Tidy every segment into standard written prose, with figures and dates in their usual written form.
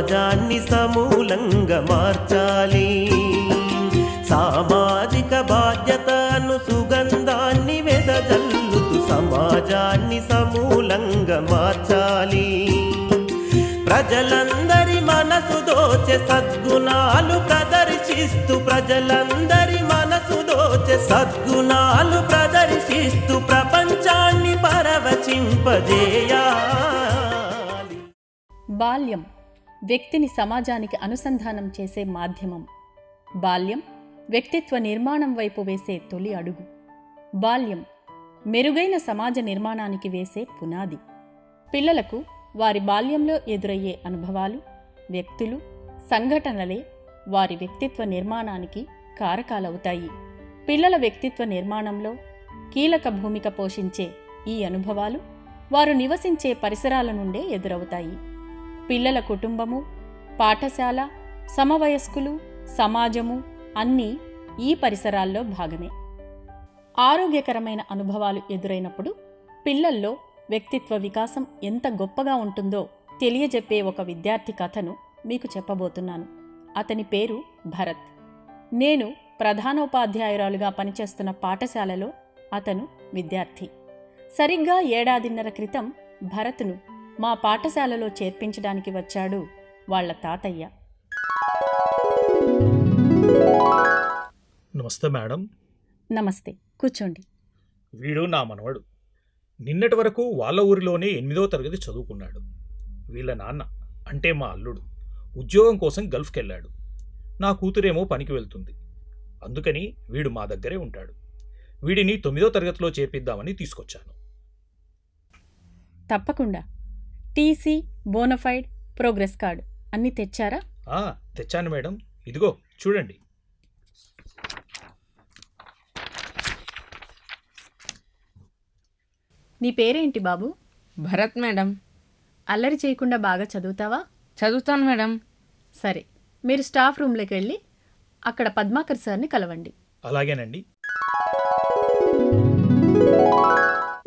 సమాజాన్ని సమూలంగా మార్చాలి. సామాజిక బాధ్యతను సుగంధాన్ని వెదజల్లుతూ సమాజాన్ని సమూలంగా మార్చాలి. ప్రజలందరి మనసు దోచే సద్గుణాలు ప్రదర్శిస్తూ ప్రజలందరి మనసు దోచే సద్గుణాలు ప్రదర్శిస్తూ ప్రపంచాన్ని పరవశింపజేయాలి. బాల్యం వ్యక్తిని సమాజానికి అనుసంధానం చేసే మాధ్యమం. బాల్యం వ్యక్తిత్వ నిర్మాణం వైపు వేసే తొలి అడుగు. బాల్యం మెరుగైన సమాజ నిర్మాణానికి వేసే పునాది. పిల్లలకు వారి బాల్యంలో ఎదురయ్యే అనుభవాలు, వ్యక్తులు, సంఘటనలే వారి వ్యక్తిత్వ నిర్మాణానికి కారకాలవుతాయి. పిల్లల వ్యక్తిత్వ నిర్మాణంలో కీలక భూమిక పోషించే ఈ అనుభవాలు వారు నివసించే పరిసరాల నుండే ఎదురవుతాయి. పిల్లల కుటుంబము, పాఠశాల, సమవయస్కులు, సమాజము అన్నీ ఈ పరిసరాల్లో భాగమే. ఆరోగ్యకరమైన అనుభవాలు ఎదురైనప్పుడు పిల్లల్లో వ్యక్తిత్వ వికాసం ఎంత గొప్పగా ఉంటుందో తెలియజెప్పే ఒక విద్యార్థి కథను మీకు చెప్పబోతున్నాను. అతని పేరు భరత్. నేను ప్రధానోపాధ్యాయురాలుగా పనిచేస్తున్న పాఠశాలలో అతను విద్యార్థి. సరిగ్గా 1.5 ఏళ్ల క్రితం భరత్ను మా పాఠశాలలో చేర్పించడానికి వచ్చాడు వాళ్ళ తాతయ్య. నమస్తే మేడం. నమస్తే, కూర్చోండి. వీడు నా మనవడు. నిన్నటి వరకు వాళ్ళ ఊరిలోనే 8వ తరగతి చదువుకున్నాడు. వీళ్ళ నాన్న అంటే మా అల్లుడు ఉద్యోగం కోసం గల్ఫ్కి వెళ్ళాడు. నా కూతురేమో పనికి వెళ్తుంది. అందుకని వీడు మా దగ్గరే ఉంటాడు. వీడిని 9వ తరగతిలో చేర్పిద్దామని తీసుకొచ్చాను. తప్పకుండా. టీసీ, బోనఫైడ్, ప్రోగ్రెస్ కార్డ్ అన్నీ తెచ్చారా? తెచ్చాను మేడం. ఇదిగో చూడండి. నీ పేరేంటి బాబు? భరత్ మేడం. అల్లరి చేయకుండా బాగా చదువుతావా? చదువుతాను మేడం. సరే, మీరు స్టాఫ్ రూమ్లోకి వెళ్ళి అక్కడ పద్మాకర్ సార్ని కలవండి. అలాగేనండి.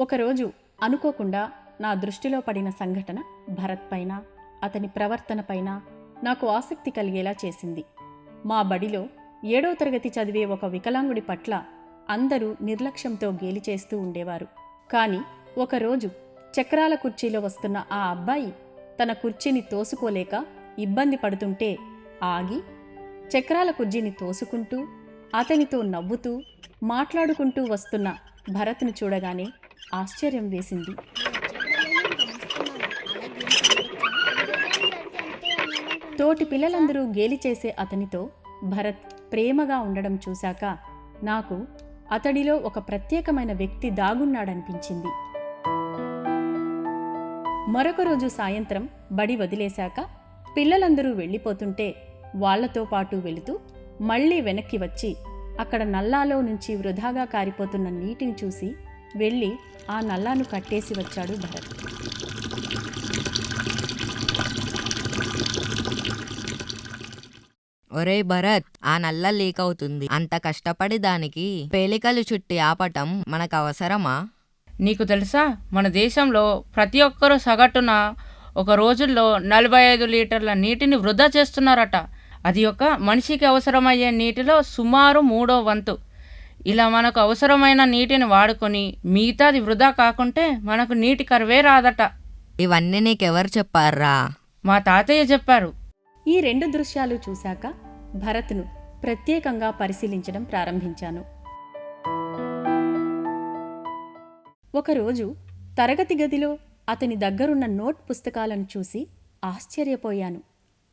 ఒకరోజు అనుకోకుండా నా దృష్టిలో పడిన సంఘటన భరత్ పైన, అతని ప్రవర్తన పైన నాకు ఆసక్తి కలిగేలా చేసింది. మా బడిలో 7వ తరగతి చదివే ఒక వికలాంగుడి పట్ల అందరూ నిర్లక్ష్యంతో గేలి చేస్తూ ఉండేవారు. కానీ ఒకరోజు చక్రాల కుర్చీలో వస్తున్న ఆ అబ్బాయి తన కుర్చీని తోసుకోలేక ఇబ్బంది పడుతుంటే ఆగి చక్రాల కుర్చీని తోసుకుంటూ అతనితో నవ్వుతూ మాట్లాడుకుంటూ వస్తున్న భరత్ను చూడగానే ఆశ్చర్యం వేసింది. తోటి పిల్లలందరూ గేలి చేసే అతనితో భరత్ ప్రేమగా ఉండడం చూశాక నాకు అతడిలో ఒక ప్రత్యేకమైన వ్యక్తి దాగున్నాడనిపించింది. మరొక రోజు సాయంత్రం బడి వదిలేశాక పిల్లలందరూ వెళ్ళిపోతుంటే వాళ్లతో పాటు వెళుతూ మళ్లీ వెనక్కి వచ్చి అక్కడ నల్లాలో నుంచి వృధాగా కారిపోతున్న నీటిని చూసి వెళ్ళి ఆ నల్లాను కట్టేసి వచ్చాడు భరత్. ఒరే భరత్, ఆ నల్ల లీక్ అవుతుంది. అంత కష్టపడి దానికి పేలికలు చుట్టి ఆపటం మనకు అవసరమా? నీకు తెలుసా, మన దేశంలో ప్రతి ఒక్కరూ సగటున ఒక రోజుల్లో 45 లీటర్ల నీటిని వృధా చేస్తున్నారట. అది ఒక మనిషికి అవసరమయ్యే నీటిలో సుమారు 1/3 వంతు. ఇలా మనకు అవసరమైన నీటిని వాడుకొని మిగతాది వృధా కాకుంటే మనకు నీటి కరువే రాదట. ఇవన్నీ నీకెవరు చెప్పారా? మా తాతయ్య చెప్పారు. ఈ 2 దృశ్యాలు చూశాక భరత్ను ప్రత్యేకంగా పరిశీలించడం ప్రారంభించాను. ఒకరోజు తరగతి గదిలో అతని దగ్గరున్న నోట్ పుస్తకాలను చూసి ఆశ్చర్యపోయాను.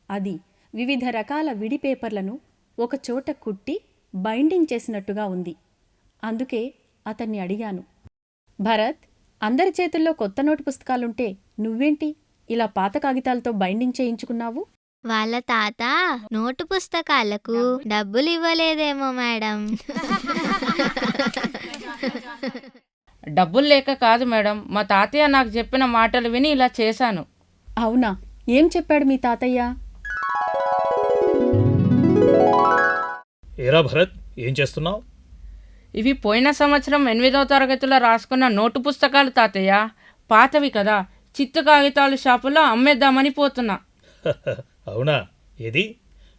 అది వివిధ రకాల విడి పేపర్లను ఒకచోట కుట్టి బైండింగ్ చేసినట్టుగా ఉంది. అందుకే అతన్ని అడిగాను, భరత్, అందరి చేతుల్లో కొత్త నోటు పుస్తకాలుంటే నువ్వేంటి ఇలా పాత కాగితాలతో బైండింగ్ చేయించుకున్నావు? వాళ్ళ తాత నోటు పుస్తకాలకు డబ్బులు ఇవ్వలేదేమో మేడం. డబ్బులు లేక కాదు మేడం, మా తాతయ్య నాకు చెప్పిన మాటలు విని ఇలా చేశాను. అవునా? ఏం చెప్పాడు మీ తాతయ్య? ఏరా భరత్, ఏం చేస్తున్నావు? ఇవి పోయిన సంవత్సరం 8వ తరగతిలో రాసుకున్న నోటు పుస్తకాలు తాతయ్య. పాతవి కదా, చిత్తు కాగితాలు షాపులో అమ్మేద్దామని పోతున్నా. అవునా? ఏది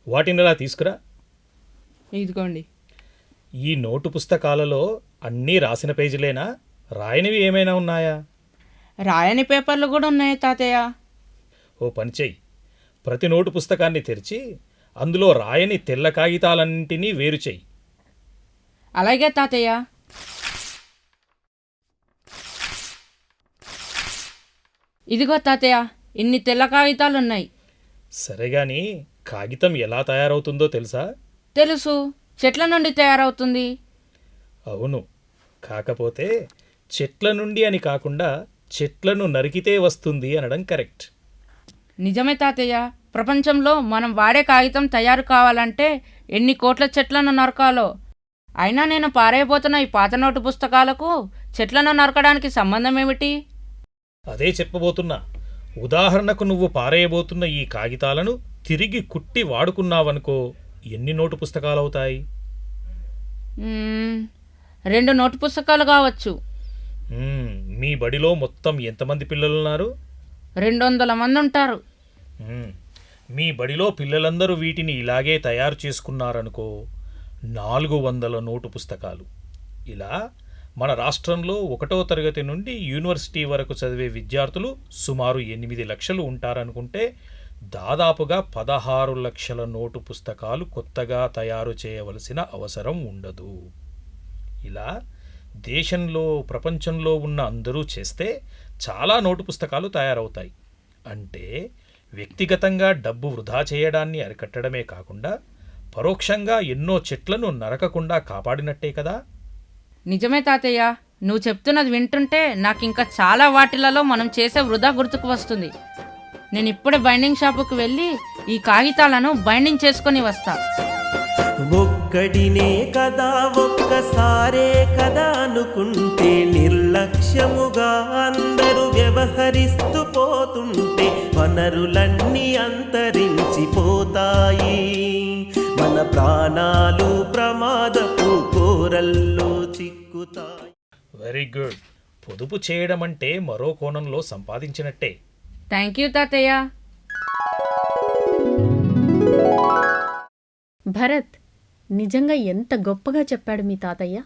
వాటినిలా తీసుకురా. ఇదిగోండి. ఈ నోటు పుస్తకాలలో అన్నీ రాసిన పేజీలేనా? రాయనివి ఏమైనా ఉన్నాయా? రాయని పేపర్లు కూడా ఉన్నాయి తాతయ్య. ఓ పని చెయ్యి, ప్రతి నోటు పుస్తకాన్ని తెరిచి అందులో రాయని తెల్ల కాగితాలన్నింటినీ వేరు చెయ్యి. అలాగే తాతయ్య. ఇదిగో తాతయ్య, ఇన్ని తెల్ల కాగితాలు ఉన్నాయి. సరేగాని కాగితం ఎలా తయారవుతుందో తెలుసా? తెలుసు, చెట్ల నుండి తయారవుతుంది. అవును, కాకపోతే చెట్ల నుండి అని కాకుండా చెట్లను నరికితే వస్తుంది అనడం కరెక్ట్. నిజమే తాతయ్య. ప్రపంచంలో మనం వాడే కాగితం తయారు కావాలంటే ఎన్ని కోట్ల చెట్లను నరకాలో. అయినా నేను పారేయబోతున్న ఈ పాత నోటు పుస్తకాలకు చెట్లను నరకడానికి సంబంధం ఏమిటి? అదే చెప్పబోతున్నా. ఉదాహరణకు నువ్వు పారేయబోతున్న ఈ కాగితాలను తిరిగి కుట్టి వాడుకున్నావనుకో, ఎన్ని నోటు పుస్తకాలవుతాయి? 2 నోటు పుస్తకాలు కావచ్చు. మీ బడిలో మొత్తం ఎంతమంది పిల్లలున్నారు? 200 మంది ఉంటారు. మీ బడిలో పిల్లలందరూ వీటిని ఇలాగే తయారు చేసుకున్నారనుకో, 400 నోటు పుస్తకాలు. ఇలా మన రాష్ట్రంలో 1వ తరగతి నుండి యూనివర్సిటీ వరకు చదివే విద్యార్థులు సుమారు 8 లక్షలు ఉంటారనుకుంటే, దాదాపుగా 16 లక్షల నోటు పుస్తకాలు కొత్తగా తయారు చేయవలసిన అవసరం ఉండదు. ఇలా దేశంలో ప్రపంచంలో ఉన్న అందరూ చేస్తే చాలా నోటు పుస్తకాలు తయారవుతాయి. అంటే వ్యక్తిగతంగా డబ్బు వృధా చేయడాన్ని అరికట్టడమే కాకుండా పరోక్షంగా ఎన్నో చెట్లను నరకకుండా కాపాడినట్టే కదా. నిజమే తాతయ్య. నువ్వు చెప్తున్నది వింటుంటే నాకు ఇంకా చాలా వాటిలలో మనం చేసే వృధా గుర్తుకు వస్తుంది. నేను ఇప్పుడే బైండింగ్ షాపుకు వెళ్ళి ఈ కాగితాలను బైండింగ్ చేసుకొని వస్తా. ఒక్కడినే కదా ఒక్కసారే కదా అనుకుంటే, నిర్లక్ష్యముగా అందరూ వ్యవహరిస్తూ పోతుంటే వనరులన్నీ అంతరించిపోతాయి. మన ప్రాణాలు ప్రమాదపు కోరల్లో చిక్కుతాయి. Very good. పొదుపు చేయడం అంటే మరో కోణంలో సంపాదించినట్టే. థ్యాంక్ యూ తాతయ్య. భరత్, నిజంగా ఎంత గొప్పగా చెప్పాడు మీ తాతయ్య.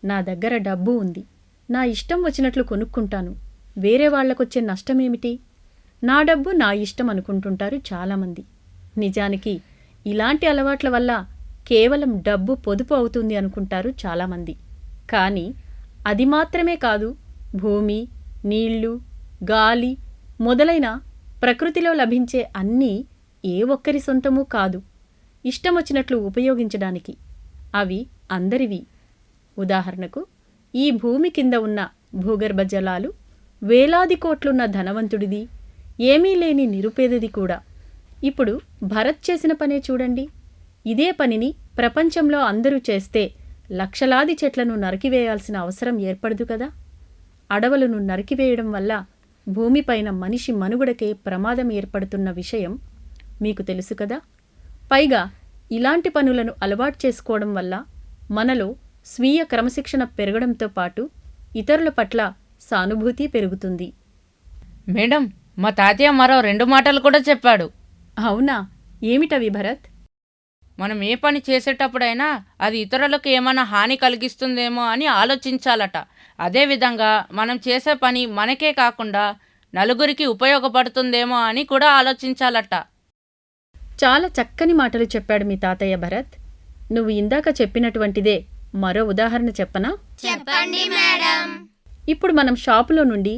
నా దగ్గర డబ్బు ఉంది, నా ఇష్టం వచ్చినట్లు కొనుక్కుంటాను, వేరే వాళ్లకొచ్చే నష్టమేమిటి? నా డబ్బు నా ఇష్టం అనుకుంటుంటారు చాలామంది. నిజానికి ఇలాంటి అలవాట్ల వల్ల కేవలం డబ్బు పొదుపు అవుతుంది అనుకుంటారు చాలామంది. కానీ అది మాత్రమే కాదు, భూమి, నీళ్లు, గాలి మొదలైన ప్రకృతిలో లభించే అన్నీ ఏ ఒక్కరి సొంతమూ కాదు, ఇష్టమొచ్చినట్లు ఉపయోగించడానికి. అవి అందరివి. ఉదాహరణకు, ఈ భూమి కింద ఉన్న భూగర్భ జలాలు వేలాది కోట్లున్న ధనవంతుడిది, ఏమీ లేని నిరుపేదది కూడా. ఇప్పుడు భరత్ చేసిన పనే చూడండి. ఇదే పనిని ప్రపంచంలో అందరూ చేస్తే లక్షలాది చెట్లను నరికివేయాల్సిన అవసరం ఏర్పడదు కదా. అడవులను నరికివేయడం వల్ల భూమిపైన మనిషి మనుగడకే ప్రమాదం ఏర్పడుతున్న విషయం మీకు తెలుసు కదా. పైగా ఇలాంటి పనులను అలవాటు చేసుకోవడం వల్ల మనలో స్వీయ క్రమశిక్షణ పెరగడంతో పాటు ఇతరుల పట్ల సానుభూతి పెరుగుతుంది. మేడం, మా తాతయ్య మరో 2 మాటలు కూడా చెప్పాడు. అవునా? ఏమిటవి భరత్? మనం ఏ పని చేసేటప్పుడైనా అది ఇతరులకు ఏమైనా హాని కలిగిస్తుందేమో అని ఆలోచించాలట. అదేవిధంగా మనం చేసే పని మనకే కాకుండా నలుగురికి ఉపయోగపడుతుందేమో అని కూడా ఆలోచించాలట. చాలా చక్కని మాటలు చెప్పాడు మీ తాతయ్య భరత్. నువ్వు ఇందాక చెప్పినటువంటిదే మరో ఉదాహరణ చెప్పనా? చెప్పండి మేడం. ఇప్పుడు మనం షాపులో నుండి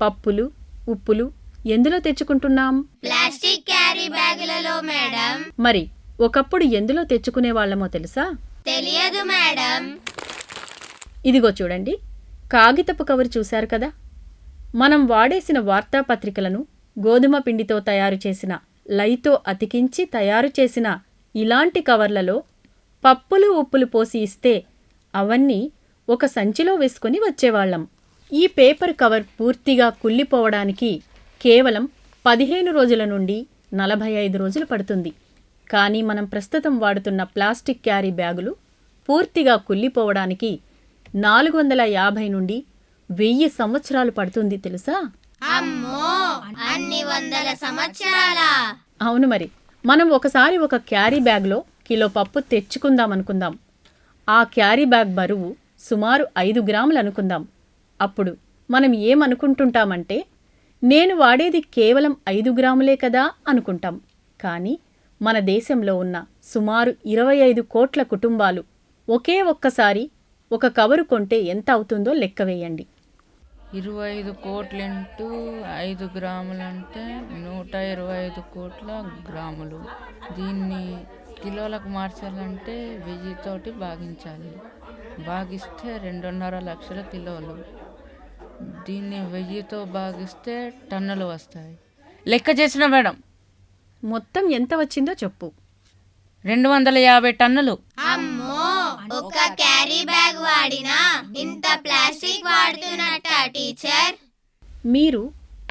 పప్పులు, ఉప్పులు ఎందులో తెచ్చుకుంటున్నాం? ప్లాస్టిక్ క్యారీ బ్యాగులలో మేడం. మరి ఒకప్పుడు ఎందులో తెచ్చుకునేవాళ్లమో తెలుసా? తెలియదు మేడం. ఇదిగో చూడండి, కాగితపు కవరు చూశారు కదా. మనం వాడేసిన వార్తాపత్రికలను గోధుమ పిండితో తయారు చేసిన లైతో అతికించి తయారు చేసిన ఇలాంటి కవర్లలో పప్పులు, ఉప్పులు పోసి ఇస్తే అవన్నీ ఒక సంచిలో వేసుకుని వచ్చేవాళ్లం. ఈ పేపర్ కవర్ పూర్తిగా కుళ్ళిపోవడానికి కేవలం 15 రోజుల నుండి 45 రోజులు పడుతుంది. కానీ మనం ప్రస్తుతం వాడుతున్న ప్లాస్టిక్ క్యారీ బ్యాగులు పూర్తిగా కుళ్ళిపోవడానికి 450 నుండి 1000 సంవత్సరాలు పడుతుంది తెలుసా? అమ్మో, అన్ని వందల సంవత్సరాల. అవును మరి. మనం ఒకసారి ఒక క్యారీ బ్యాగ్లో కిలో పప్పు తెచ్చుకుందాం అనుకుందాం. ఆ క్యారీ బ్యాగ్ బరువు సుమారు 5 గ్రాములు అనుకుందాం. అప్పుడు మనం ఏమనుకుంటుంటామంటే, నేను వాడేది కేవలం 5 గ్రాములే కదా అనుకుంటాం. కానీ మన దేశంలో ఉన్న సుమారు 25 కోట్ల కుటుంబాలు ఒకే ఒక్కసారి ఒక కవరు కొంటే ఎంత అవుతుందో లెక్క వేయండి. 25 కోట్లు ఇంటూ 5 గ్రాములంటే 125 కోట్ల గ్రాములు. దీన్ని కిలోలకు మార్చాలంటే 1000 తోటి భాగించాలి. భాగిస్తే 2.5 లక్షల కిలోలు. దీన్ని 1000తో భాగిస్తే టన్నులు వస్తాయి. లెక్క చేసిన మేడం, మొత్తం ఎంత వచ్చిందో చెప్పు. 250 టన్నులు. అమ్మో, ఒక్క క్యారీ బ్యాగ్ వాడినా ఇంత ప్లాస్టిక్ వాడుతున్నట్ట టీచర్? మీరు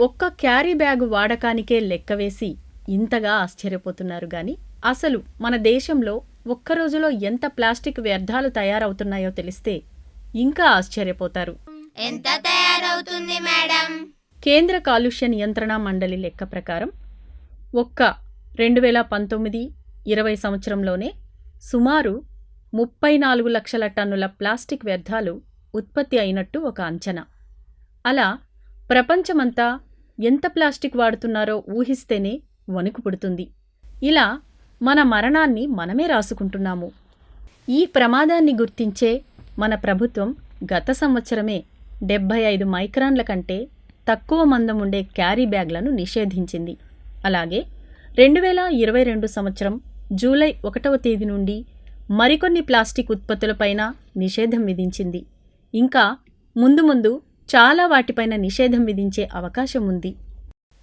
ఒక్క క్యారీ బ్యాగు వాడకానికే లెక్కవేసి ఇంతగా ఆశ్చర్యపోతున్నారు గాని, అసలు మన దేశంలో ఒక్క రోజులో ఎంత ప్లాస్టిక్ వ్యర్థాలు తయారవుతున్నాయో తెలిస్తే ఇంకా ఆశ్చర్యపోతారు. ఎంత తయారవుతుంది మేడం? కేంద్ర కాలుష్య నియంత్రణ మండలి లెక్క ప్రకారం ఒక్క 2019-20 సంవత్సరంలోనే సుమారు 34 లక్షల టన్నుల ప్లాస్టిక్ వ్యర్థాలు ఉత్పత్తి అయినట్టు ఒక అంచనా. అలా ప్రపంచమంతా ఎంత ప్లాస్టిక్ వాడుతున్నారో ఊహిస్తేనే వణుకు పుడుతుంది. ఇలా మన మరణాన్ని మనమే రాసుకుంటున్నాము. ఈ ప్రమాదాన్ని గుర్తించే మన ప్రభుత్వం గత సంవత్సరమే 75 మైక్రాన్ల కంటే తక్కువ మందం ఉండే క్యారీ బ్యాగ్లను నిషేధించింది. అలాగే 2022 సంవత్సరం జూలై 1వ తేదీ నుండి మరికొన్ని ప్లాస్టిక్ ఉత్పత్తులపైన నిషేధం విధించింది. ఇంకా ముందు ముందు చాలా వాటిపైన నిషేధం విధించే అవకాశం ఉంది.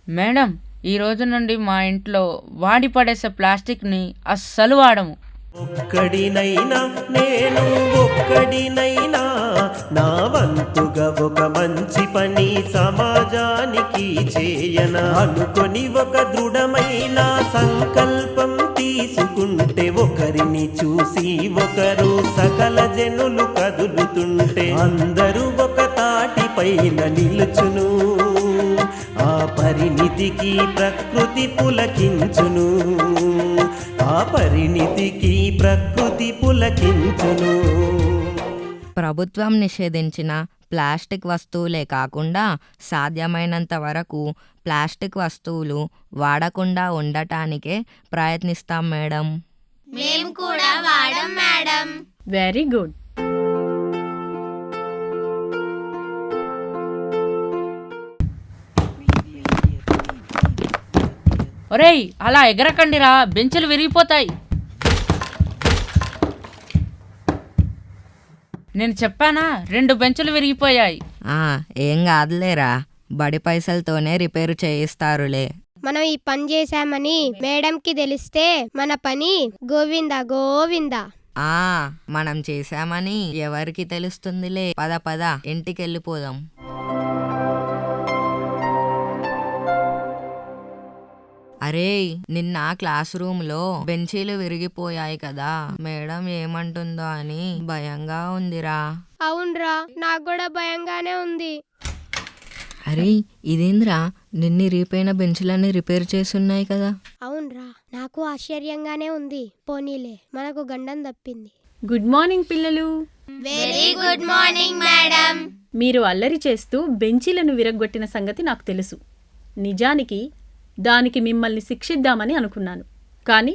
మేడం, ఈ రోజు నుండి మా ఇంట్లో వాడి పడేసే ప్లాస్టిక్ని అస్సలు వాడము. ఒక్కడినైనా నేను ఒక్కడినైనా నా వంతుగా ఒక మంచి పని సమాజానికి చేయన అనుకొని ఒక దృఢమైన సంకల్పం తీసుకుంటే, ఒకరిని చూసి ఒకరు సకల జనులు కదులుతుంటే అందరూ ఒక తాటిపైన నిలుచును. ఆ పరిణితికి ప్రకృతి పులకించును. ఆ పరిణితికి ప్రకృతి పులకించును. ప్రభుత్వం నిషేధించిన ప్లాస్టిక్ వస్తువులే కాకుండా సాధ్యమైనంత వరకు ప్లాస్టిక్ వస్తువులు వాడకుండా ఉండటానికే ప్రయత్నిస్తాం మేడం. మేము కూడా వాడం మేడం. Very good. ఒరేయ్, అలా ఎగరకండిరా, బెంచులు విరిగిపోతాయి. నేను చెప్పానా, 2 బెంచులు విరిగిపోయాయి. ఏం కాదులేరా, బడి పైసలతోనే రిపేరు చేయిస్తారులే. మనం ఈ పని చేశామని మేడంకి తెలిస్తే మన పని గోవింద గోవింద. మనం చేశామని ఎవరికి తెలుస్తుందిలే. పద పద ఇంటికెళ్ళిపోదాం. అరే, నిన్న క్లాస్ రూమ్ లో బెంచీలు విరిగిపోయాయి కదా, మేడం ఏమంటుందో అని భయంగా ఉందిరా. అవునరా, నాకు కూడా భయంగానే ఉంది. అరే, ఇదేంద్రా, నిన్ని రిపోయిన బెంచులన్నీ రిపేర్ చేసున్నాయి కదా. అవునరా, నాకు ఆశ్చర్యంగానే ఉంది. పోనీలే, మనకు గండం తప్పింది. గుడ్ మార్నింగ్ పిల్లలు. Very good morning madam. మీరు అల్లరి చేస్తూ బెంచీలను విరగ్గొట్టిన సంగతి నాకు తెలుసు. నిజానికి దానికి మిమ్మల్ని శిక్షిద్దామని అనుకున్నాను. కానీ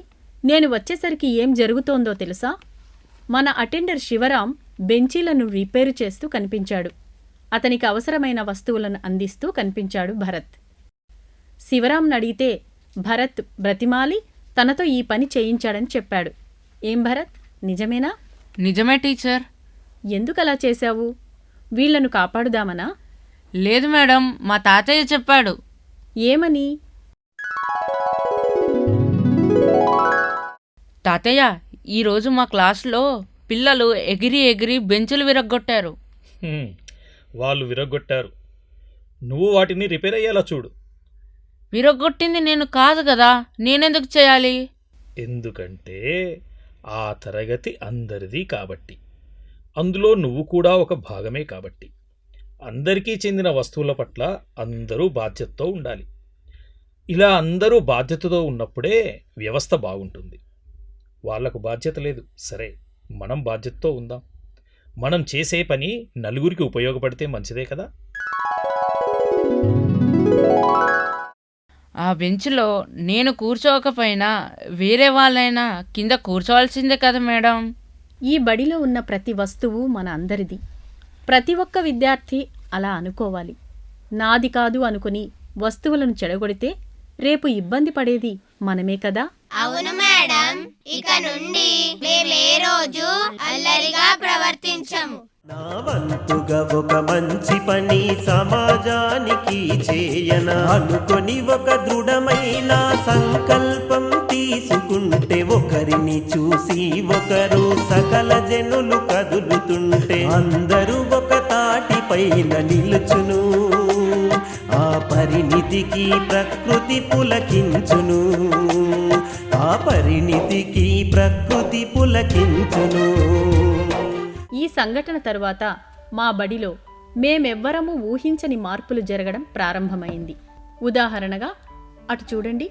నేను వచ్చేసరికి ఏం జరుగుతోందో తెలుసా? మన అటెండర్ శివరాం బెంచీలను రిపేరు చేస్తూ కనిపించాడు. అతనికి అవసరమైన వస్తువులను అందిస్తూ కనిపించాడు భరత్. శివరాంని అడిగితే భరత్ బ్రతిమాలి తనతో ఈ పని చేయించాడని చెప్పాడు. ఏం భరత్, నిజమేనా? నిజమే టీచర్. ఎందుకలా చేశావు? వీళ్లను కాపాడుదామనా? లేదు మేడం, మా తాతయ్య చెప్పాడు. ఏమని? తాతయ్య, ఈరోజు మా క్లాస్లో పిల్లలు ఎగిరి ఎగిరి బెంచులు విరగ్గొట్టారు. వాళ్ళు విరగ్గొట్టారు, నువ్వు వాటిని రిపేర్ అయ్యేలా చూడు. విరగ్గొట్టింది నేను కాదు కదా, నేనెందుకు చేయాలి? ఎందుకంటే ఆ తరగతి అందరిది కాబట్టి, అందులో నువ్వు కూడా ఒక భాగమే కాబట్టి. అందరికీ చెందిన వస్తువుల పట్ల అందరూ బాధ్యతతో ఉండాలి. ఇలా అందరూ బాధ్యతతో ఉన్నప్పుడే వ్యవస్థ బాగుంటుంది. వాళ్లకు బాధ్యత లేదు, సరే మనం బాధ్యతతో ఉందాం. మనం చేసే పని నలుగురికి ఉపయోగపడితే మంచిదే కదా. ఆ బెంచ్లో నేను కూర్చోకపోయినా వేరే వాళ్ళైనా కింద కూర్చోవాల్సిందే కదా మేడం. ఈ బడిలో ఉన్న ప్రతి వస్తువు మన అందరిది. ప్రతి ఒక్క విద్యార్థి అలా అనుకోవాలి. నాది కాదు అనుకుని వస్తువులను చెడగొడితే రేపు ఇబ్బంది పడేది మనమే కదా. అవును మేడం, ఇక నుండి మేమే రోజు అల్లరిగా ప్రవర్తించము. నా వంతుగా ఒక మంచి పని సమాజానికి చేయన అనుకొని ఒక దృఢమైన సంకల్పం తీసుకుంటే, ఒకరిని చూసి ఒకరు సకల జనులు కదులుతుంటే అందరూ ఒక తాటి పైన నిలుచును. ఆ పరిణితికి ప్రకృతి పులకించును, ఆ పరిణితికి ప్రకృతి పులకించును. ఈ సంఘటన తరువాత మా బడిలో మేమెవ్వరమూ ఊహించని మార్పులు జరగడం ప్రారంభమైంది. ఉదాహరణగా అటు చూడండి,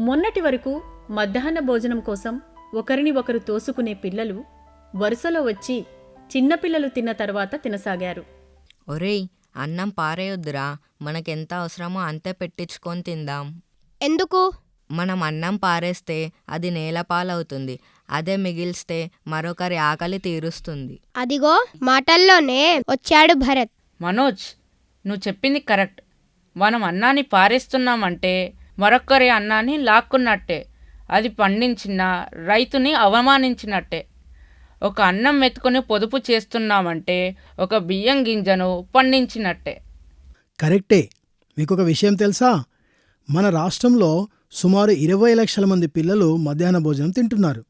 మొన్నటి వరకు మధ్యాహ్న భోజనం కోసం ఒకరిని ఒకరు తోసుకునే పిల్లలు వరుసలో వచ్చి చిన్నపిల్లలు తిన్న తర్వాత తినసాగారు. ఒరేయ్, అన్నం పారేయొద్దురా, మనకెంత అవసరమో అంతే పెట్టించుకొని తిందాం. ఎందుకు? మనం అన్నం పారేస్తే అది నేలపాలవుతుంది, అదే మిగిల్స్తే మరొకరి ఆకలి తీరుస్తుంది. అదిగో మాటల్లోనే వచ్చాడు భరత్. మనోజ్, నువ్వు చెప్పింది కరెక్ట్. మనం అన్నాన్ని పారేస్తున్నామంటే మరొకరి అన్నాన్ని లాక్కున్నట్టే, అది పండించిన రైతుని అవమానించినట్టే. ఒక అన్నం మెతుకుని పొదుపు చేస్తున్నామంటే ఒక బియ్యం గింజను పండించినట్టే. కరెక్టే. మీకొక విషయం తెలుసా? మన రాష్ట్రంలో సుమారు 20 లక్షల మంది పిల్లలు మధ్యాహ్న భోజనం తింటున్నారు.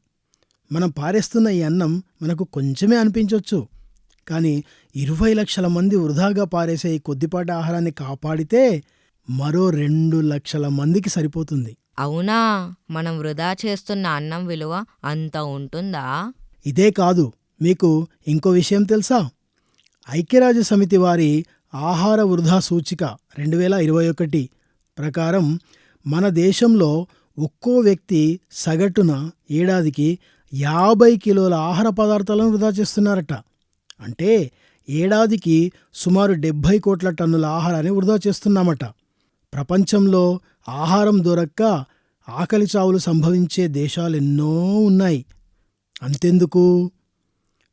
మనం పారేస్తున్న ఈ అన్నం మనకు కొంచెమే అనిపించవచ్చు, కానీ 20 లక్షల మంది వృధాగా పారేసే ఈ కొద్దిపాటి ఆహారాన్ని కాపాడితే మరో 2 లక్షల మందికి సరిపోతుంది. అవునా? మనం వృధా చేస్తున్న అన్నం విలువ అంత ఉంటుందా? ఇదే కాదు, మీకు ఇంకో విషయం తెలుసా? ఐక్యరాజ్య సమితి వారి ఆహార వృధా సూచిక 2021 ప్రకారం మన దేశంలో ఒక్కో వ్యక్తి సగటున ఏడాదికి 50 కిలోల ఆహార పదార్థాలను వృధా చేస్తున్నారట. అంటే ఏడాదికి సుమారు 70 కోట్ల టన్నుల ఆహారాన్ని వృధా చేస్తున్నామట. ప్రపంచంలో ఆహారం దొరక్క ఆకలి చావులు సంభవించే దేశాలెన్నో ఉన్నాయి. అంతెందుకు,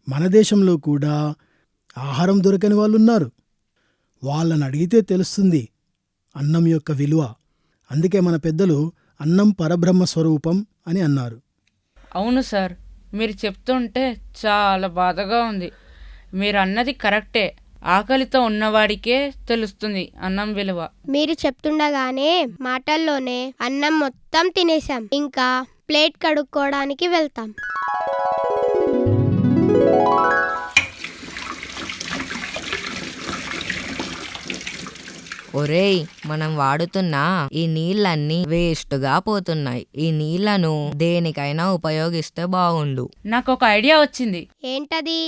మన దేశంలో కూడా ఆహారం దొరకని వాళ్ళున్నారు. వాళ్ళని అడిగితే తెలుస్తుంది అన్నం యొక్క విలువ. అందుకే మన పెద్దలు అన్నం పరబ్రహ్మ స్వరూపం అని అన్నారు. అవును సార్, మీరు చెప్తుంటే చాలా బాధగా ఉంది. మీరు అన్నది కరెక్టే. ఆకలితో ఉన్నవాడికే తెలుస్తుంది అన్నం విలువ. మీరు చెప్తుండగానే మాటల్లోనే అన్నం మొత్తం తినేశాం. ఇంకా ప్లేట్ కడుక్కోవడానికి వెళ్తాం. ఒరేయ్, మనం వాడుతున్న ఈ నీళ్ళన్నీ వేస్ట్గా పోతున్నాయి. ఈ నీళ్లను దేనికైనా ఉపయోగిస్తే బాగుండు. నాకు ఒక ఐడియా వచ్చింది. ఏంటది?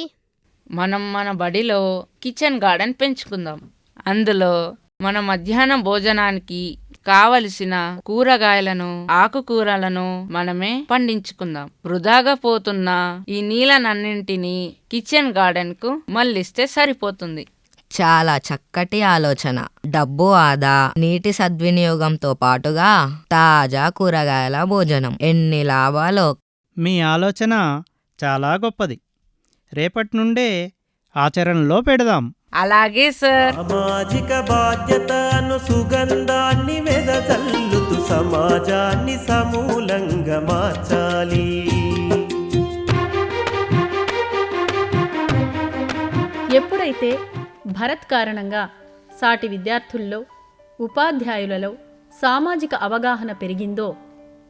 మనం మన బడిలో కిచెన్ గార్డెన్ పెంచుకుందాం. అందులో మన మధ్యాహ్నం భోజనానికి కావలసిన కూరగాయలను, ఆకుకూరలను మనమే పండించుకుందాం. వృధాగా పోతున్న ఈ నీళ్ళనన్నింటినీ కిచెన్ గార్డెన్ కు మళ్ళిస్తే సరిపోతుంది. చాలా చక్కటి ఆలోచన. డబ్బు ఆదా, నీటి సద్వినియోగంతో పాటుగా తాజా కూరగాయల భోజనం. ఎన్ని లాభాలో! మీ ఆలోచన చాలా గొప్పది. రేపటి నుండే ఆచరణలో పెడదాం. అలాగే సార్. సామాజిక బాధ్యతను సుగంధాన్ని వెదజల్లుతూ సమాజాన్ని సమూలంగా మార్చాలి. ఎప్పుడైతే భరత్ కారణంగా సాటి విద్యార్థుల్లో, ఉపాధ్యాయులలో సామాజిక అవగాహన పెరిగిందో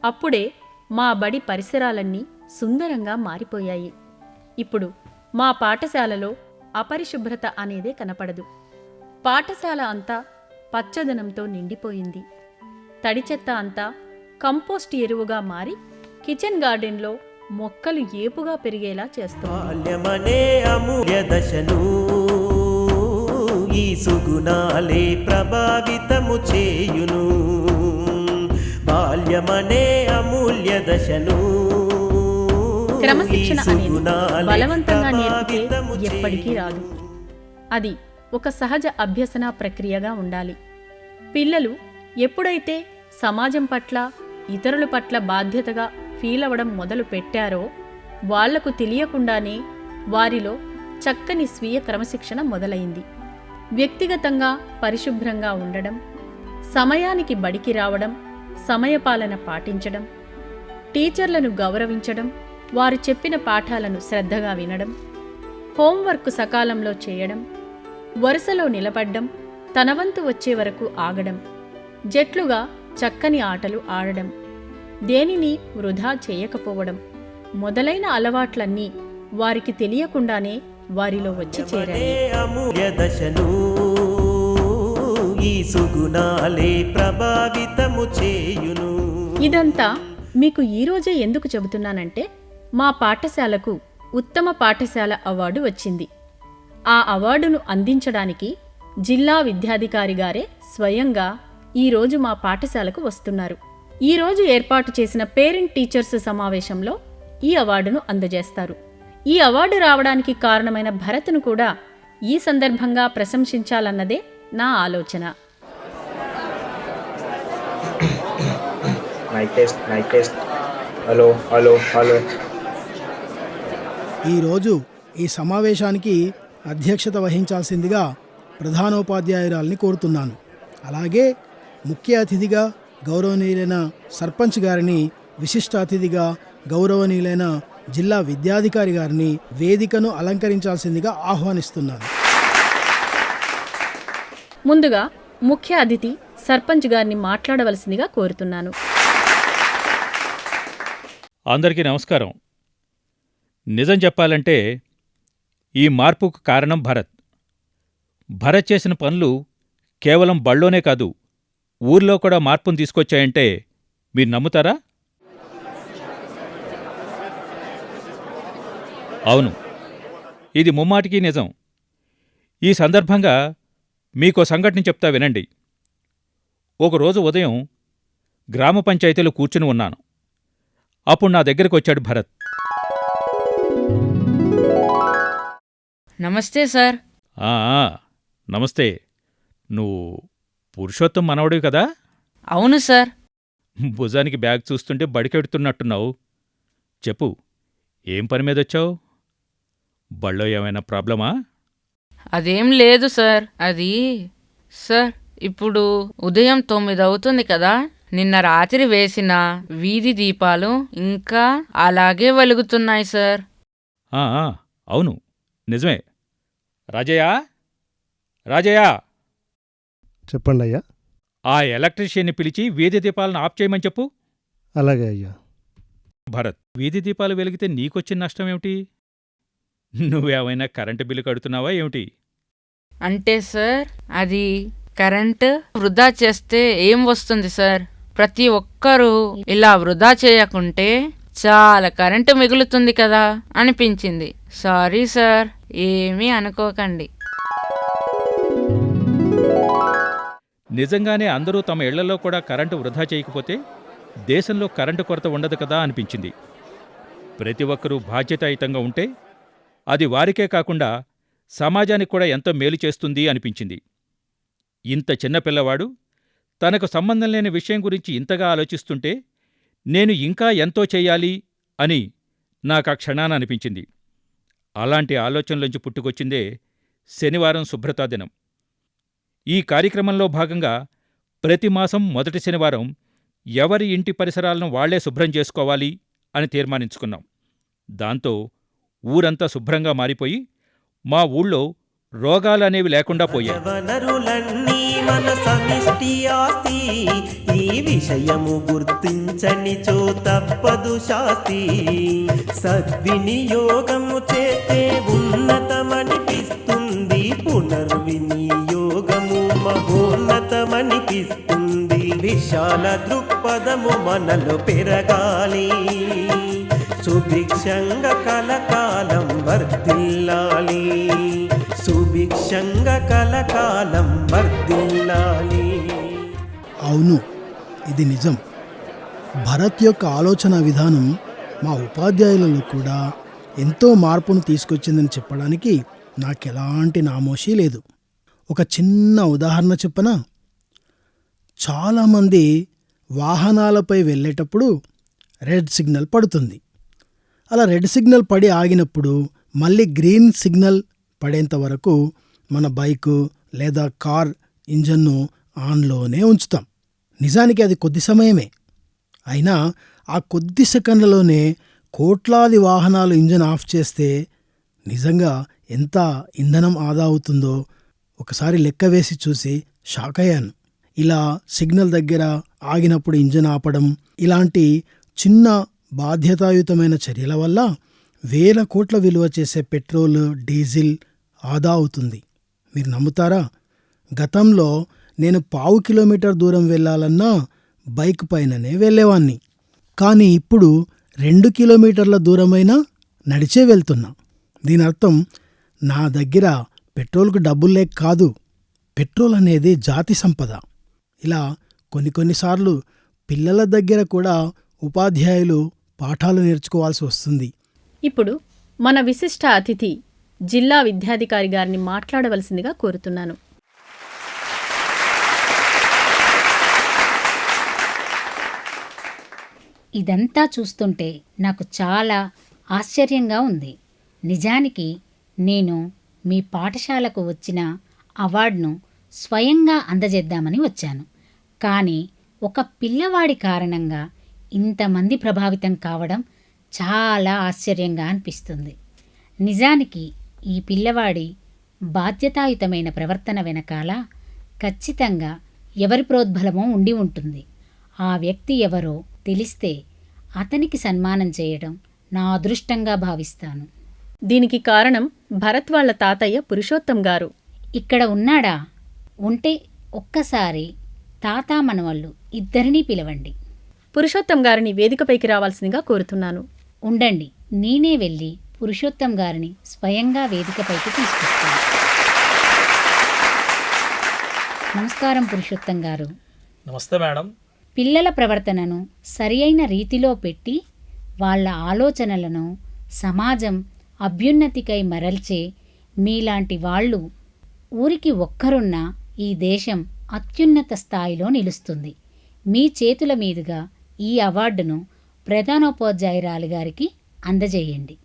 అప్పుడే మా బడి పరిసరాలన్నీ సుందరంగా మారిపోయాయి. ఇప్పుడు మా పాఠశాలలో అపరిశుభ్రత అనేదే కనపడదు. పాఠశాల అంతా పచ్చదనంతో నిండిపోయింది. తడి చెత్త అంతా కంపోస్ట్ ఎరువుగా మారి కిచెన్ గార్డెన్లో మొక్కలు ఏపుగా పెరిగేలా చేస్తుంది. బాల్యమనే అమూల్య దశను ఈ సుగుణాలే ప్రభావితము చేయును బాల్యమనే అమూల్య దశను క్రమశిక్షణ ఈ అనేది సుగుణాలే బలవంతంగా నేర్పితే ప్రభావితము ఎప్పటికీ రాదు. అది ఒక సహజ అభ్యసన ప్రక్రియగా ఉండాలి. పిల్లలు ఎప్పుడైతే సమాజం పట్ల ఇతరుల పట్ల బాధ్యతగా ఫీల్ అవ్వడం మొదలు పెట్టారో వాళ్లకు తెలియకుండానే వారిలో చక్కని స్వీయ క్రమశిక్షణ మొదలైంది. వ్యక్తిగతంగా పరిశుభ్రంగా ఉండడం, సమయానికి బడికి రావడం, సమయపాలన పాటించడం, టీచర్లను గౌరవించడం, వారు చెప్పిన పాఠాలను శ్రద్ధగా వినడం, హోంవర్క్ సకాలంలో చేయడం, వరుసలో నిలబడ్డం, తన వంతు వచ్చే వరకు ఆగడం, జట్లుగా చక్కని ఆటలు ఆడడం, దేనిని వృధా చేయకపోవడం మొదలైన అలవాట్లన్నీ వారికి తెలియకుండానే వారిలో వచ్చి చేరాయి. అమూల్య దశను ఈ సుగుణాలే ప్రభావితము చేయును. ఇదంతా మీకు ఈరోజే ఎందుకు చెబుతున్నానంటే మా పాఠశాలకు ఉత్తమ పాఠశాల అవార్డు వచ్చింది. ఆ అవార్డును అందించడానికి జిల్లా విద్యాధికారి గారే స్వయంగా ఈరోజు మా పాఠశాలకు వస్తున్నారు. ఈరోజు ఏర్పాటు చేసిన పేరెంట్ టీచర్స్ సమావేశంలో ఈ అవార్డును అందజేస్తారు. ఈ అవార్డు రావడానికి కారణమైన భరత్ను కూడా ఈ సందర్భంగా ప్రశంసించాలన్నదే నా ఆలోచన. Hello hello hello. ఈరోజు ఈ సమావేశానికి అధ్యక్షత వహించాల్సిందిగా ప్రధానోపాధ్యాయురాల్ని కోరుతున్నాను. అలాగే ముఖ్య అతిథిగా గౌరవనీయులైన సర్పంచ్ గారిని, విశిష్ట అతిథిగా గౌరవనీయులైన జిల్లా విద్యాధికారి గారిని వేదికను అలంకరించాల్సిందిగా ఆహ్వానిస్తున్నాను. ముందుగా ముఖ్య అతిథి సర్పంచ్ గారిని మాట్లాడవలసిందిగా కోరుతున్నాను. అందరికీ నమస్కారం. నిజం చెప్పాలంటే ఈ మార్పుకు కారణం భరత్. భరత్ చేసిన పనులు కేవలం బళ్ళోనే కాదు, ఊర్లో కూడా మార్పును తీసుకొచ్చాయంటే మీరు నమ్ముతారా? అవును, ఇది ముమ్మాటికి నిజం. ఈ సందర్భంగా మీకో సంఘటన చెప్తా వినండి. ఒకరోజు ఉదయం గ్రామ పంచాయతీలో కూర్చుని ఉన్నాను. అప్పుడు నా దగ్గరికి వచ్చాడు భరత్. నమస్తే సార్. ఆ, నమస్తే. నువ్వు పురుషోత్తం మనవడివి కదా? అవును సార్. భుజానికి బ్యాగ్ చూస్తుంటే బడికెడుతున్నట్టున్నావు. చెప్పు, ఏం పని మీదొచ్చావు? బళ్ళో ఏమైనా ప్రాబ్లమా? అదేం లేదు సార్. అది సార్, ఇప్పుడు ఉదయం 9 అవుతుంది కదా, నిన్న రాత్రి వేసిన వీధి దీపాలు ఇంకా అలాగే వెలుగుతున్నాయి సార్. ఆ, అవును, నిజమే. రాజయ్య, రాజయ్య, చెప్పండి అయ్యా. ఆ ఎలక్ట్రీషియన్ని పిలిచి వీధి దీపాలను ఆఫ్ చేయమని చెప్పు. అలాగే అయ్యా. భరత్, వీధి దీపాలు వెలిగితే నీకొచ్చిన నష్టమేమిటి? నువ్వేమైనా కరెంటు బిల్లు కడుతున్నావా ఏమిటి? అంటే సార్, అది కరెంటు వృధా చేస్తే ఏం వస్తుంది సార్? ప్రతి ఒక్కరూ ఇలా వృధా చేయకుంటే చాలా కరెంటు మిగులుతుంది కదా అనిపించింది. సారీ సార్, ఏమీ అనుకోకండి. నిజంగానే అందరూ తమ ఇళ్లలో కూడా కరెంటు వృధా చేయకపోతే దేశంలో కరెంటు కొరత ఉండదు కదా అనిపించింది. ప్రతి ఒక్కరూ బాధ్యతాయుతంగా ఉంటే అది వారికే కాకుండా సమాజానికి కూడా ఎంతో మేలు చేస్తుంది అనిపించింది. ఇంత చిన్న పిల్లవాడు తనకు సంబంధం లేని విషయం గురించి ఇంతగా ఆలోచిస్తుంటే నేను ఇంకా ఎంతో చెయ్యాలి అని నాకా క్షణాన అనిపించింది. అలాంటి ఆలోచనలోంచి పుట్టుకొచ్చిందే శనివారం శుభ్రతా దినం. ఈ కార్యక్రమంలో భాగంగా ప్రతి మాసం మొదటి శనివారం ఎవరి ఇంటి పరిసరాలను వాళ్లే శుభ్రం చేసుకోవాలి అని తీర్మానించుకున్నాం. దాంతో ఊరంతా శుభ్రంగా మారిపోయి మా ఊళ్ళో రోగాలనేవి లేకుండా పోయాయి. వనరులన్నీ మన సమిష్టి ఆస్తి, ఈ విషయము గుర్తించనిచో తప్పదు శాస్తి. సద్వినియోగము చేస్తే ఉన్నతమనిపిస్తుంది, పునర్వినియోగము మహోన్నతమనిపిస్తుంది. విశాల దృక్పథము మనలో పెరగాలి, సుభిక్షంగా కలకాలం వర్ధిల్లాలి. సుభిక్షంగా కల కలకాలం వర్ధిల్లాలి. అవును, ఇది నిజం. భరత్ యొక్క ఆలోచన విధానం మా ఉపాధ్యాయులలో కూడా ఎంతో మార్పును తీసుకొచ్చిందని చెప్పడానికి నాకెలాంటి నామోషీ లేదు. ఒక చిన్న ఉదాహరణ చెప్పనా? చాలామంది వాహనాలపై వెళ్ళేటప్పుడు రెడ్ సిగ్నల్ పడుతుంది. అలా రెడ్ సిగ్నల్ పడి ఆగినప్పుడు మళ్ళీ గ్రీన్ సిగ్నల్ పడేంత వరకు మన బైకు లేదా కార్ ఇంజన్ను ఆన్లోనే ఉంచుతాం. నిజానికి అది కొద్ది సమయమే. అయినా ఆ కొద్ది సెకండ్లలోనే కోట్లాది వాహనాలు ఇంజన్ ఆఫ్ చేస్తే నిజంగా ఎంత ఇంధనం ఆదా అవుతుందో ఒకసారి లెక్క వేసి చూసి షాక్ అయ్యాను. ఇలా సిగ్నల్ దగ్గర ఆగినప్పుడు ఇంజన్ ఆపడం, ఇలాంటి చిన్న బాధ్యతాయుతమైన చర్యల వల్ల వేల కోట్ల విలువ చేసే పెట్రోల్, డీజిల్ ఆదా అవుతుంది. మీరు నమ్ముతారా? గతంలో నేను 1/2 కిలోమీటర్ దూరం వెళ్ళాలన్నా బైక్ పైననే వెళ్ళేవాణ్ణి. కానీ ఇప్పుడు 2 కిలోమీటర్ల దూరమైనా నడిచే వెళ్తున్నా. దీని అర్థం నా దగ్గర పెట్రోల్కు డబ్బులు లేక కాదు, పెట్రోల్ అనేది జాతి సంపద. ఇలా కొన్నిసార్లు పిల్లల దగ్గర కూడా ఉపాధ్యాయులు పాఠాలు నేర్చుకోవాల్సి వస్తుంది. ఇప్పుడు మన విశిష్ట అతిథి జిల్లా విద్యాధికారి గారిని మాట్లాడవలసిందిగా కోరుతున్నాను. ఇదంతా చూస్తుంటే నాకు చాలా ఆశ్చర్యంగా ఉంది. నిజానికి నేను మీ పాఠశాలకు వచ్చిన అవార్డును స్వయంగా అందజేద్దామని వచ్చాను. కానీ ఒక పిల్లవాడి కారణంగా ఇంతమంది ప్రభావితం కావడం చాలా ఆశ్చర్యంగా అనిపిస్తుంది. నిజానికి ఈ పిల్లవాడి బాధ్యతాయుతమైన ప్రవర్తన వెనకాల ఖచ్చితంగా ఎవరి ప్రోద్బలమో ఉండి ఉంటుంది. ఆ వ్యక్తి ఎవరో తెలిస్తే అతనికి సన్మానం చేయడం నా అదృష్టంగా భావిస్తాను. దీనికి కారణం భరత్ వాళ్ళ తాతయ్య పురుషోత్తం గారు. ఇక్కడ ఉన్నాడా? ఉంటే ఒక్కసారి తాత మనవళ్ళు ఇద్దరినీ పిలవండి. పురుషోత్తం గారిని వేదికపైకి రావాల్సిందిగా కోరుతున్నాను. ఉండండి, నేనే వెళ్ళి పురుషోత్తం గారిని స్వయంగా వేదికపైకి తీసుకొస్తాను. నమస్కారం పురుషోత్తం గారు. నమస్తే మేడం. పిల్లల ప్రవర్తనను సరియైన రీతిలో పెట్టి వాళ్ళ ఆలోచనలను సమాజం అభ్యున్నతికై మరల్చే మీలాంటి వాళ్ళు ఊరికి ఒక్కరున్నా ఈ దేశం అత్యున్నత స్థాయిలో నిలుస్తుంది. మీ చేతుల మీదుగా ఈ అవార్డును ప్రధానోపాధ్యాయురాలు గారికి అందజేయండి.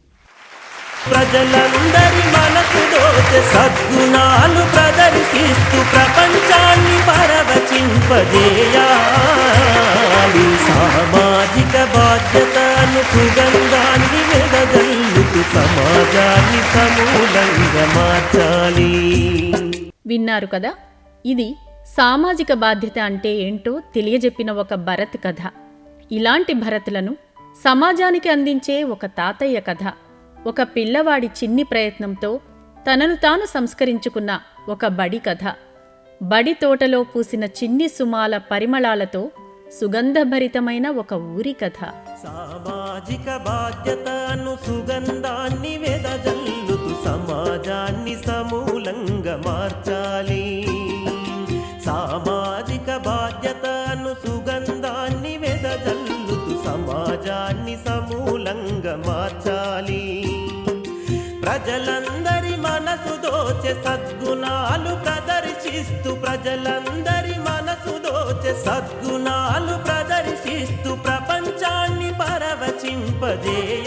ప్రజలందరి మనసు దోచే సద్గుణాలు ప్రదర్శిస్తూ ప్రపంచాన్ని పరవశింపజేయాలి. సామాజిక బాధ్యతను సుగంధాన్ని వెదజల్లుతూ సమాజాన్ని సమూలంగా మార్చాలి. విన్నారు కదా, ఇది సామాజిక బాధ్యత అంటే ఏంటో తెలియజెప్పిన ఒక భరత్ కథ. ఇలాంటి భరత్లను సమాజానికి అందించే ఒక తాతయ్య కథ. ఒక పిల్లవాడి చిన్ని ప్రయత్నంతో తనను తాను సంస్కరించుకున్న ఒక బడి కథ. బడి తోటలో పూసిన చిన్ని సుమాల పరిమళాలతో సుగంధభరితమైన ఒక ఊరి కథ. సామాజిక బాధ్యతను సుగంధాన్ని వెదజల్లుతూ సమాజాన్ని సమూలంగా మార్చాలి. సామాజిక బాధ్యతను సుగంధాన్ని వెదజల్లుతూ సమాజాన్ని సమూలంగా మార్చాలి. ప్రజలందరి మనసు దోచే సద్గుణాలు ప్రదర్శిస్తూ ప్రజలందరి మనసు దోచే సద్గుణాలు ప్రదర్శిస్తూ ప్రపంచాన్ని పరవశింపజేయాలి.